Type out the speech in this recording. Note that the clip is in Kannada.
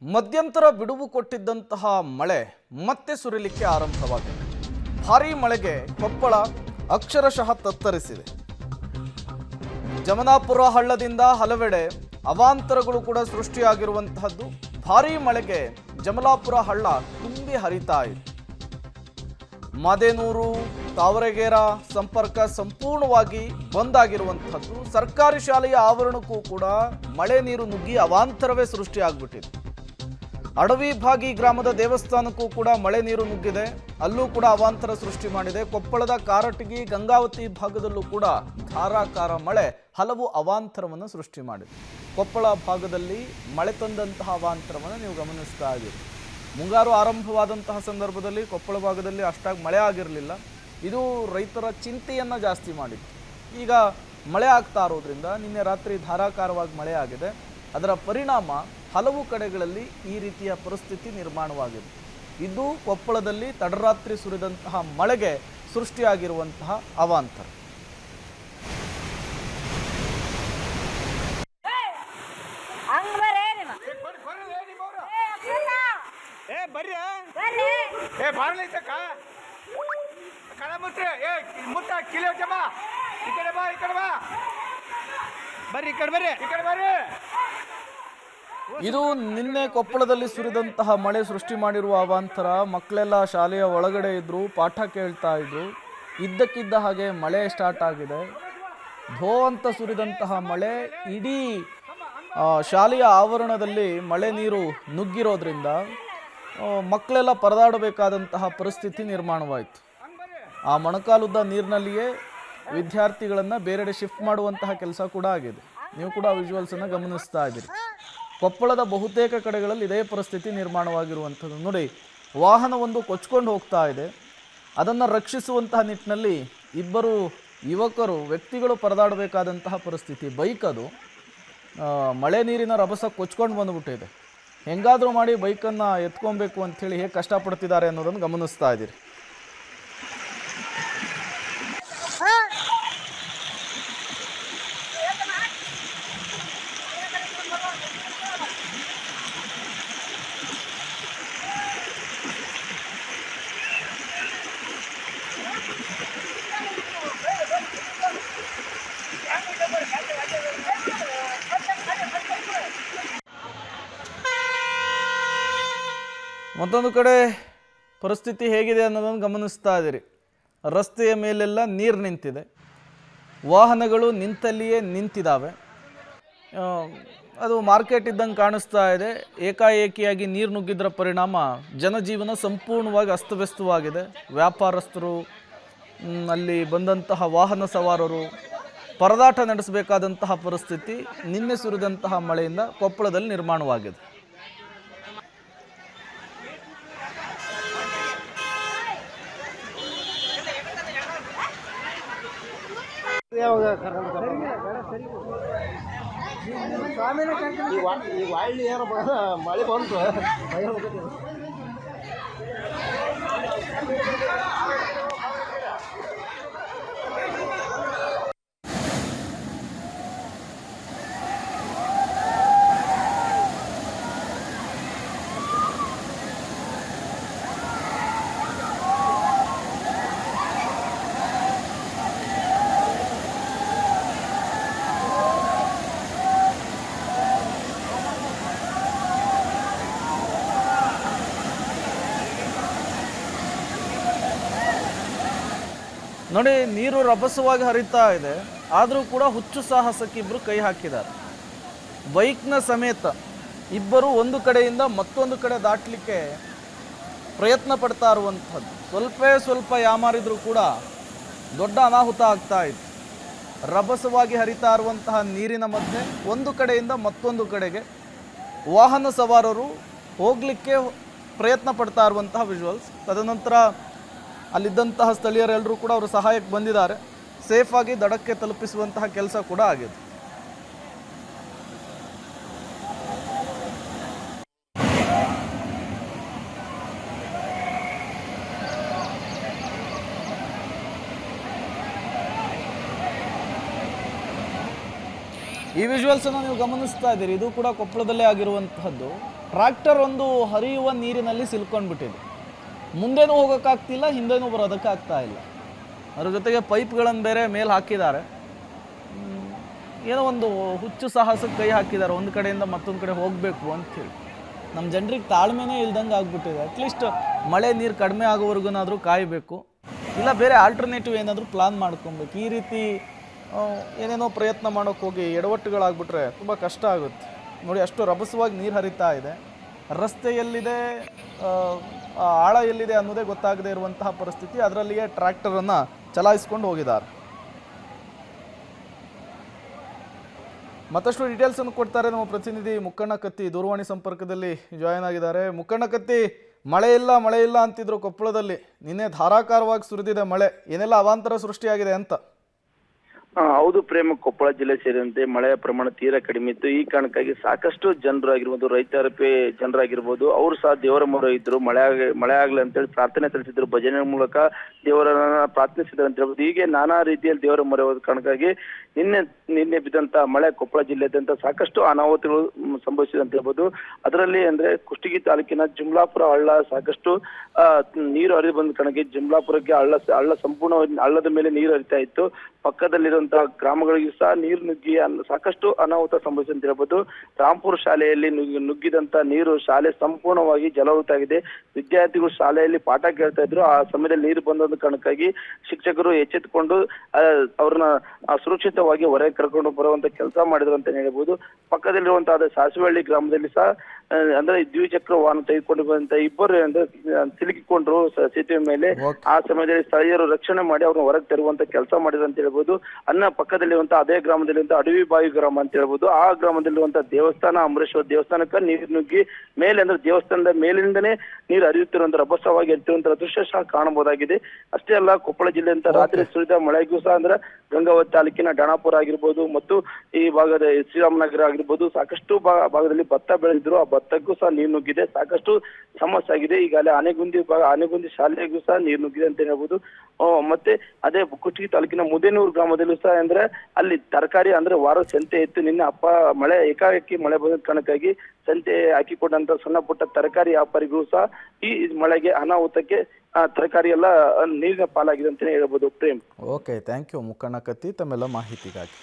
ಮಧ್ಯಂತರ ಬಿಡುವು ಕೊಟ್ಟಿದ್ದಂತಹ ಮಳೆ ಮತ್ತೆ ಸುರಿಲಿಕ್ಕೆ ಆರಂಭವಾಗಿದೆ. ಭಾರೀ ಮಳೆಗೆ ಕೊಪ್ಪಳ ಅಕ್ಷರಶಃ ತತ್ತರಿಸಿದೆ. ಜಮನಾಪುರ ಹಳ್ಳದಿಂದ ಹಲವೆಡೆ ಅವಾಂತರಗಳು ಕೂಡ ಸೃಷ್ಟಿಯಾಗಿರುವಂತಹದ್ದು. ಭಾರೀ ಮಳೆಗೆ ಜಮಲಾಪುರ ಹಳ್ಳ ತುಂಬಿ ಹರಿತಾ ಇದೆ. ಮಾದೇನೂರು ತಾವರೆಗೇರ ಸಂಪರ್ಕ ಸಂಪೂರ್ಣವಾಗಿ ಬಂದ್ ಆಗಿರುವಂತಹದ್ದು. ಸರ್ಕಾರಿ ಶಾಲೆಯ ಆವರಣಕ್ಕೂ ಕೂಡ ಮಳೆ ನೀರು ನುಗ್ಗಿ ಅವಾಂತರವೇ ಸೃಷ್ಟಿಯಾಗ್ಬಿಟ್ಟಿದೆ. ಅಡವಿ ಭಾಗಿ ಗ್ರಾಮದ ದೇವಸ್ಥಾನಕ್ಕೂ ಕೂಡ ಮಳೆ ನೀರು ನುಗ್ಗಿದೆ, ಅಲ್ಲೂ ಕೂಡ ಅವಾಂತರ ಸೃಷ್ಟಿ ಮಾಡಿದೆ. ಕೊಪ್ಪಳದ ಕಾರಟಗಿ ಗಂಗಾವತಿ ಭಾಗದಲ್ಲೂ ಕೂಡ ಧಾರಾಕಾರ ಮಳೆ ಹಲವು ಅವಾಂತರವನ್ನು ಸೃಷ್ಟಿ ಮಾಡಿದೆ. ಕೊಪ್ಪಳ ಭಾಗದಲ್ಲಿ ಮಳೆ ತಂದಂತಹ ಅವಾಂತರವನ್ನು ನೀವು ಗಮನಿಸ್ತಾ ಇದ್ದೀರಿ. ಮುಂಗಾರು ಆರಂಭವಾದಂತಹ ಸಂದರ್ಭದಲ್ಲಿ ಕೊಪ್ಪಳ ಭಾಗದಲ್ಲಿ ಅಷ್ಟಾಗಿ ಮಳೆ ಆಗಿರಲಿಲ್ಲ. ಇದು ರೈತರ ಚಿಂತೆಯನ್ನು ಜಾಸ್ತಿ ಮಾಡಿತ್ತು. ಈಗ ಮಳೆ ಆಗ್ತಾ ಇರೋದ್ರಿಂದ ನಿನ್ನೆ ರಾತ್ರಿ ಧಾರಾಕಾರವಾಗಿ ಮಳೆ ಆಗಿದೆ. ಅದರ ಪರಿಣಾಮ ಹಲವು ಕಡೆಗಳಲ್ಲಿ ಈ ರೀತಿಯ ಪರಿಸ್ಥಿತಿ ನಿರ್ಮಾಣವಾಗಿದೆ. ಇದು ಕೊಪ್ಪಳದಲ್ಲಿ ತಡರಾತ್ರಿ ಸುರಿದಂತಹ ಮಳೆಗೆ ಸೃಷ್ಟಿಯಾಗಿರುವಂತಹ ಅವಾಂತರ. ಇದು ನಿನ್ನೆ ಕೊಪ್ಪಳದಲ್ಲಿ ಸುರಿದಂತಹ ಮಳೆ ಸೃಷ್ಟಿ ಮಾಡಿರುವ ಅವಾಂತರ. ಮಕ್ಕಳೆಲ್ಲ ಶಾಲೆಯ ಒಳಗಡೆ ಇದ್ರು, ಪಾಠ ಕೇಳ್ತಾ ಇದ್ರು. ಇದ್ದಕ್ಕಿದ್ದ ಹಾಗೆ ಮಳೆ ಸ್ಟಾರ್ಟ್ ಆಗಿದೆ. ಧೋ ಅಂತ ಸುರಿದಂತಹ ಮಳೆ ಇಡೀ ಶಾಲೆಯ ಆವರಣದಲ್ಲಿ ಮಳೆ ನೀರು ನುಗ್ಗಿರೋದ್ರಿಂದ ಮಕ್ಕಳೆಲ್ಲ ಪರದಾಡಬೇಕಾದಂತಹ ಪರಿಸ್ಥಿತಿ ನಿರ್ಮಾಣವಾಯಿತು. ಆ ಮೊಣಕಾಲುದ್ದ ನೀರಿನಲ್ಲಿಯೇ ವಿದ್ಯಾರ್ಥಿಗಳನ್ನು ಬೇರೆಡೆ ಶಿಫ್ಟ್ ಮಾಡುವಂತಹ ಕೆಲಸ ಕೂಡ ಆಗಿದೆ. ನೀವು ಕೂಡ ವಿಜುವಲ್ಸನ್ನು ಗಮನಿಸ್ತಾ ಇದ್ದೀರಿ. ಕೊಪ್ಪಳದ ಬಹುತೇಕ ಕಡೆಗಳಲ್ಲಿ ಇದೇ ಪರಿಸ್ಥಿತಿ ನಿರ್ಮಾಣವಾಗಿರುವಂಥದ್ದು. ನೋಡಿ, ವಾಹನವೊಂದು ಕೊಚ್ಕೊಂಡು ಹೋಗ್ತಾ ಇದೆ. ಅದನ್ನು ರಕ್ಷಿಸುವಂತಹ ನಿಟ್ಟಿನಲ್ಲಿ ಇಬ್ಬರು ವ್ಯಕ್ತಿಗಳು ಪರದಾಡಬೇಕಾದಂತಹ ಪರಿಸ್ಥಿತಿ. ಬೈಕ್ ಅದು ಮಳೆ ನೀರಿನ ರಭಸ ಕೊಚ್ಕೊಂಡು ಬಂದುಬಿಟ್ಟಿದೆ. ಹೆಂಗಾದರೂ ಮಾಡಿ ಬೈಕನ್ನು ಎತ್ಕೊಬೇಕು ಅಂಥೇಳಿ ಹೇಗೆ ಕಷ್ಟಪಡ್ತಿದ್ದಾರೆ ಅನ್ನೋದನ್ನು ಗಮನಿಸ್ತಾ ಇದ್ದೀರಿ. ಮತ್ತೊಂದು ಕಡೆ ಪರಿಸ್ಥಿತಿ ಹೇಗಿದೆ ಅನ್ನೋದನ್ನು ಗಮನಿಸ್ತಾ ಇದ್ದೀರಿ. ರಸ್ತೆಯ ಮೇಲೆಲ್ಲ ನೀರು ನಿಂತಿದೆ, ವಾಹನಗಳು ನಿಂತಲ್ಲಿಯೇ ನಿಂತಿದ್ದಾವೆ. ಅದು ಮಾರ್ಕೆಟ್ ಇದ್ದಂಗೆ ಕಾಣಿಸ್ತಾ ಇದೆ. ಏಕಾಏಕಿಯಾಗಿ ನೀರು ನುಗ್ಗಿದ್ರ ಪರಿಣಾಮ ಜನಜೀವನ ಸಂಪೂರ್ಣವಾಗಿ ಅಸ್ತವ್ಯಸ್ತವಾಗಿದೆ. ವ್ಯಾಪಾರಸ್ಥರು, ಅಲ್ಲಿ ಬಂದಂತಹ ವಾಹನ ಸವಾರರು ಪರದಾಟ ನಡೆಸಬೇಕಾದಂತಹ ಪರಿಸ್ಥಿತಿ ನಿನ್ನೆ ಸುರಿದಂತಹ ಮಳೆಯಿಂದ ಕೊಪ್ಪಳದಲ್ಲಿ ನಿರ್ಮಾಣವಾಗಿದೆ. ಮಳೆ ಬಂತು. ನೋಡಿ, ನೀರು ರಭಸವಾಗಿ ಹರಿತಾ ಇದೆ. ಆದರೂ ಕೂಡ ಹುಚ್ಚು ಸಾಹಸಕ್ಕೆ ಇಬ್ಬರು ಕೈ ಹಾಕಿದ್ದಾರೆ. ಬೈಕ್ನ ಸಮೇತ ಇಬ್ಬರು ಒಂದು ಕಡೆಯಿಂದ ಮತ್ತೊಂದು ಕಡೆ ದಾಟಲಿಕ್ಕೆ ಪ್ರಯತ್ನ ಪಡ್ತಾ ಇರುವಂಥದ್ದು. ಸ್ವಲ್ಪ ಯಾಮಾರಿದ್ರು ಕೂಡ ದೊಡ್ಡ ಅನಾಹುತ ಆಗ್ತಾ ಇತ್ತು. ರಭಸವಾಗಿ ಹರಿತಾ ಇರುವಂತಹ ನೀರಿನ ಮಧ್ಯೆ ಒಂದು ಕಡೆಯಿಂದ ಮತ್ತೊಂದು ಕಡೆಗೆ ವಾಹನ ಸವಾರರು ಹೋಗಲಿಕ್ಕೆ ಪ್ರಯತ್ನ ಪಡ್ತಾ ಇರುವಂತಹ ವಿಜುವಲ್ಸ್. ತದನಂತರ ಅಲ್ಲಿದ್ದಂತಹ ಸ್ಥಳೀಯರೆಲ್ಲರೂ ಕೂಡ ಅವರು ಸಹಾಯಕ್ಕೆ ಬಂದಿದ್ದಾರೆ. ಸೇಫಾಗಿ ದಡಕ್ಕೆ ತಲುಪಿಸುವಂತಹ ಕೆಲಸ ಕೂಡ ಆಗಿದೆ. ಈ ವಿಜುವಲ್ಸನ್ನು ನೀವು ಗಮನಿಸ್ತಾ ಇದ್ದೀರಿ. ಇದು ಕೂಡ ಕೊಪ್ಪಳದಲ್ಲೇ ಆಗಿರುವಂತಹದ್ದು. ಟ್ರ್ಯಾಕ್ಟರ್ ಒಂದು ಹರಿಯುವ ನೀರಿನಲ್ಲಿ ಸಿಲ್ಕೊಂಡ್ಬಿಟ್ಟಿದೆ. ಮುಂದೆನೂ ಹೋಗೋಕ್ಕಾಗ್ತಿಲ್ಲ, ಹಿಂದೆನೂ ಬರೋದಕ್ಕಾಗ್ತಾ ಇಲ್ಲ. ಅದ್ರ ಜೊತೆಗೆ ಪೈಪ್ಗಳನ್ನು ಬೇರೆ ಮೇಲೆ ಹಾಕಿದ್ದಾರೆ. ಏನೋ ಒಂದು ಹುಚ್ಚು ಸಾಹಸಕ್ಕೆ ಕೈ ಹಾಕಿದ್ದಾರೆ, ಒಂದು ಕಡೆಯಿಂದ ಮತ್ತೊಂದು ಕಡೆ ಹೋಗಬೇಕು ಅಂಥೇಳಿ. ನಮ್ಮ ಜನರಿಗೆ ತಾಳ್ಮೆನೇ ಇಲ್ದಂಗೆ ಆಗ್ಬಿಟ್ಟಿದೆ. ಅಟ್ಲೀಸ್ಟ್ ಮಳೆ ನೀರು ಕಡಿಮೆ ಆಗೋವರೆಗೂನಾದರೂ ಕಾಯಬೇಕು, ಇಲ್ಲ ಬೇರೆ ಆಲ್ಟರ್ನೇಟಿವ್ ಏನಾದರೂ ಪ್ಲಾನ್ ಮಾಡ್ಕೊಬೇಕು. ಈ ರೀತಿ ಏನೇನೋ ಪ್ರಯತ್ನ ಮಾಡೋಕ್ಕೆ ಹೋಗಿ ಎಡವಟ್ಟುಗಳಾಗ್ಬಿಟ್ರೆ ತುಂಬ ಕಷ್ಟ ಆಗುತ್ತೆ. ನೋಡಿ, ಅಷ್ಟು ರಭಸವಾಗಿ ನೀರು ಹರಿತಾ ಇದೆ. ರಸ್ತೆ ಎಲ್ಲಿದೆ, ಆಳ ಎಲ್ಲಿದೆ ಅನ್ನೋದೇ ಗೊತ್ತಾಗದೇ ಇರುವಂತಹ ಪರಿಸ್ಥಿತಿ. ಅದರಲ್ಲಿಯೇ ಟ್ರ್ಯಾಕ್ಟರನ್ನು ಚಲಾಯಿಸ್ಕೊಂಡು ಹೋಗಿದ್ದಾರೆ. ಮತ್ತಷ್ಟು ಡೀಟೇಲ್ಸನ್ನು ಕೊಡ್ತಾರೆ ನಮ್ಮ ಪ್ರತಿನಿಧಿ ಮುಕ್ಕಣ್ಣ ಕತ್ತಿ, ದೂರವಾಣಿ ಸಂಪರ್ಕದಲ್ಲಿ ಜಾಯಿನ್ ಆಗಿದ್ದಾರೆ. ಮುಕ್ಕಣ್ಣ ಕತ್ತಿ, ಮಳೆ ಇಲ್ಲ ಅಂತಿದ್ರು ಕೊಪ್ಪಳದಲ್ಲಿ. ನಿನ್ನೆ ಧಾರಾಕಾರವಾಗಿ ಸುರಿದಿದೆ ಮಳೆ, ಏನೆಲ್ಲ ಅವಾಂತರ ಸೃಷ್ಟಿಯಾಗಿದೆ ಅಂತ? ಹೌದು ಪ್ರೇಮ, ಕೊಪ್ಪಳ ಜಿಲ್ಲೆ ಸೇರಿದಂತೆ ಮಳೆಯ ಪ್ರಮಾಣ ತೀರಾ ಕಡಿಮೆ ಇತ್ತು. ಈ ಕಾರಣಕ್ಕಾಗಿ ಸಾಕಷ್ಟು ಜನರಾಗಿರ್ಬೋದು, ರೈತಾಪಿ ಜನರಾಗಿರ್ಬೋದು, ಅವರು ಸಹ ದೇವರ ಮೊರೆ ಇದ್ರು. ಮಳೆ ಆಗ್ಲಿ ಅಂತೇಳಿ ಪ್ರಾರ್ಥನೆ ಸಲ್ಲಿಸಿದ್ರು, ಭಜನೆ ಮೂಲಕ ದೇವರನ್ನ ಪ್ರಾರ್ಥಿಸಿದ್ರು ಅಂತ ಹೇಳ್ಬೋದು. ಹೀಗೆ ನಾನಾ ರೀತಿಯಲ್ಲಿ ದೇವರ ಮೊರೆ ಹೋದ ಕಾರಣಕ್ಕಾಗಿ ನಿನ್ನೆ ಬಿದ್ದಂತ ಮಳೆ ಕೊಪ್ಪಳ ಜಿಲ್ಲೆಯಾದ್ಯಂತ ಸಾಕಷ್ಟು ಅನಾಹುತಗಳು ಸಂಭವಿಸಿದೆ ಅಂತ ಹೇಳ್ಬೋದು. ಅದರಲ್ಲಿ ಅಂದ್ರೆ ಕುಷ್ಟಗಿ ತಾಲೂಕಿನ ಜುಮ್ಲಾಪುರ ಹಳ್ಳ ಸಾಕಷ್ಟು ನೀರು ಹರಿದು ಬಂದ ಕಾರಣಕ್ಕೆ ಜುಮ್ಲಾಪುರಕ್ಕೆ ಹಳ್ಳ ಸಂಪೂರ್ಣ ಹಳ್ಳದ ಮೇಲೆ ನೀರು ಹರಿತಾ ಇತ್ತು. ಪಕ್ಕದಲ್ಲಿರುವಂತಹ ಗ್ರಾಮಗಳಿಗೂ ಸಹ ನೀರು ನುಗ್ಗಿ ಸಾಕಷ್ಟು ಅನಾಹುತ ಸಂಭವಿಸಿದೆ ಅಂತ ಹೇಳ್ಬೋದು. ರಾಂಪುರ ಶಾಲೆಯಲ್ಲಿ ನುಗ್ಗಿದಂತ ನೀರು ಶಾಲೆ ಸಂಪೂರ್ಣವಾಗಿ ಜಲಾವೃತ ಆಗಿದೆ. ವಿದ್ಯಾರ್ಥಿಗಳು ಶಾಲೆಯಲ್ಲಿ ಪಾಠ ಕೇಳ್ತಾ ಇದ್ರು. ಆ ಸಮಯದಲ್ಲಿ ನೀರು ಬಂದ ಕಾರಣಕ್ಕಾಗಿ ಶಿಕ್ಷಕರು ಎಚ್ಚೆತ್ತುಕೊಂಡು ಅವ್ರನ್ನ ಸುರಕ್ಷಿತವಾಗಿ ಹೊರಗೆ ಕರ್ಕೊಂಡು ಬರುವಂತ ಕೆಲಸ ಮಾಡಿದ್ರು ಅಂತ ಹೇಳ್ಬೋದು. ಪಕ್ಕದಲ್ಲಿರುವಂತಹ ಸಾಸಿವಹಳ್ಳಿ ಗ್ರಾಮದಲ್ಲಿ ಸಹ ಅಂದ್ರೆ ದ್ವಿಚಕ್ರ ವಾಹನ ತೆಗೆದುಕೊಂಡು ಬಂದಂತ ಇಬ್ಬರು ಅಂದ್ರೆ ಸಿಲುಕಿಕೊಂಡ್ರು ಸೇತುವೆ ಮೇಲೆ. ಆ ಸಮಯದಲ್ಲಿ ಸ್ಥಳೀಯರು ರಕ್ಷಣೆ ಮಾಡಿ ಅವ್ರನ್ನ ಹೊರಗೆ ತರುವಂತ ಕೆಲಸ ಮಾಡಿದ್ರು ಅಂತ ಹೇಳ್ಬೋದು. ಪಕ್ಕದಲ್ಲಿರುವಂತಹ ಅದೇ ಗ್ರಾಮದಲ್ಲಿರುವಂತಹ ಅಡವಿ ಬಾವಿ ಗ್ರಾಮ ಅಂತ ಹೇಳ್ಬೋದು. ಆ ಗ್ರಾಮದಲ್ಲಿರುವಂತಹ ದೇವಸ್ಥಾನ, ಅಂಬರೇಶ್ವರ ದೇವಸ್ಥಾನಕ್ಕೆ ನೀರು ನುಗ್ಗಿ ಮೇಲೆ ಅಂದ್ರೆ ದೇವಸ್ಥಾನದ ಮೇಲಿಂದನೇ ನೀರು ಹರಿಯುತ್ತಿರುವಂತ ರಭಸವಾಗಿ ಹರಿಯುತ್ತಿರುವಂತಹ ದೃಶ್ಯ ಸಹ ಕಾಣಬಹುದಾಗಿದೆ. ಅಷ್ಟೇ ಅಲ್ಲ, ಕೊಪ್ಪಳ ಜಿಲ್ಲೆಯಂತ ರಾತ್ರಿ ಸುರಿದ ಮಳೆಗೂ ಸಹ ಅಂದ್ರೆ ಗಂಗಾವತಿ ತಾಲೂಕಿನ ಡಾಣಾಪುರ ಆಗಿರ್ಬೋದು ಮತ್ತು ಈ ಭಾಗದ ಶ್ರೀರಾಮನಗರ ಆಗಿರ್ಬೋದು ಸಾಕಷ್ಟು ಭಾಗದಲ್ಲಿ ಭತ್ತ ಬೆಳೆದಿದ್ರು. ಆ ಭತ್ತಕ್ಕೂ ಸಹ ನೀರು ನುಗ್ಗಿದೆ, ಸಾಕಷ್ಟು ಸಮಸ್ಯೆ ಆಗಿದೆ. ಈಗಾಗಲೇ ಆನೆಗುಂದಿ ಶಾಲೆಗೂ ಸಹ ನೀರು ನುಗ್ಗಿದೆ ಅಂತ ಹೇಳ್ಬೋದು. ಮತ್ತೆ ಅದೇ ಕುಷ್ಟಗಿ ತಾಲೂಕಿನ ಮುದೇನೂರು ಗ್ರಾಮದಲ್ಲೂ ಸಹ ಅಂದ್ರೆ ಅಲ್ಲಿ ತರಕಾರಿ ಅಂದ್ರೆ ವಾರದ ಸಂತೆ ಇತ್ತು. ನಿನ್ನೆ ಮಳೆ ಏಕಾಏಕಿ ಮಳೆ ಬಂದ ಕಾರಣಕ್ಕಾಗಿ ಸಂತೆ ಹಾಕಿಕೊಂಡಂತ ಸಣ್ಣ ಪುಟ್ಟ ತರಕಾರಿ ವ್ಯಾಪಾರಿಗಳು ಸಹ ಈ ಮಳೆಗೆ ಅನಾಹುತಕ್ಕೆ ತರಕಾರಿ ಎಲ್ಲ ನೀರಿನ ಪಾಲಾಗಿದೆ ಅಂತಾನೆ ಹೇಳ್ಬೋದು ಪ್ರೇಮ್. ಓಕೆ, ಥ್ಯಾಂಕ್ ಯು ಮುಕ್ಕಣ್ಣ ಕತ್ತಿ ತಮ್ಮೆಲ್ಲ ಮಾಹಿತಿಗಾಗಿ.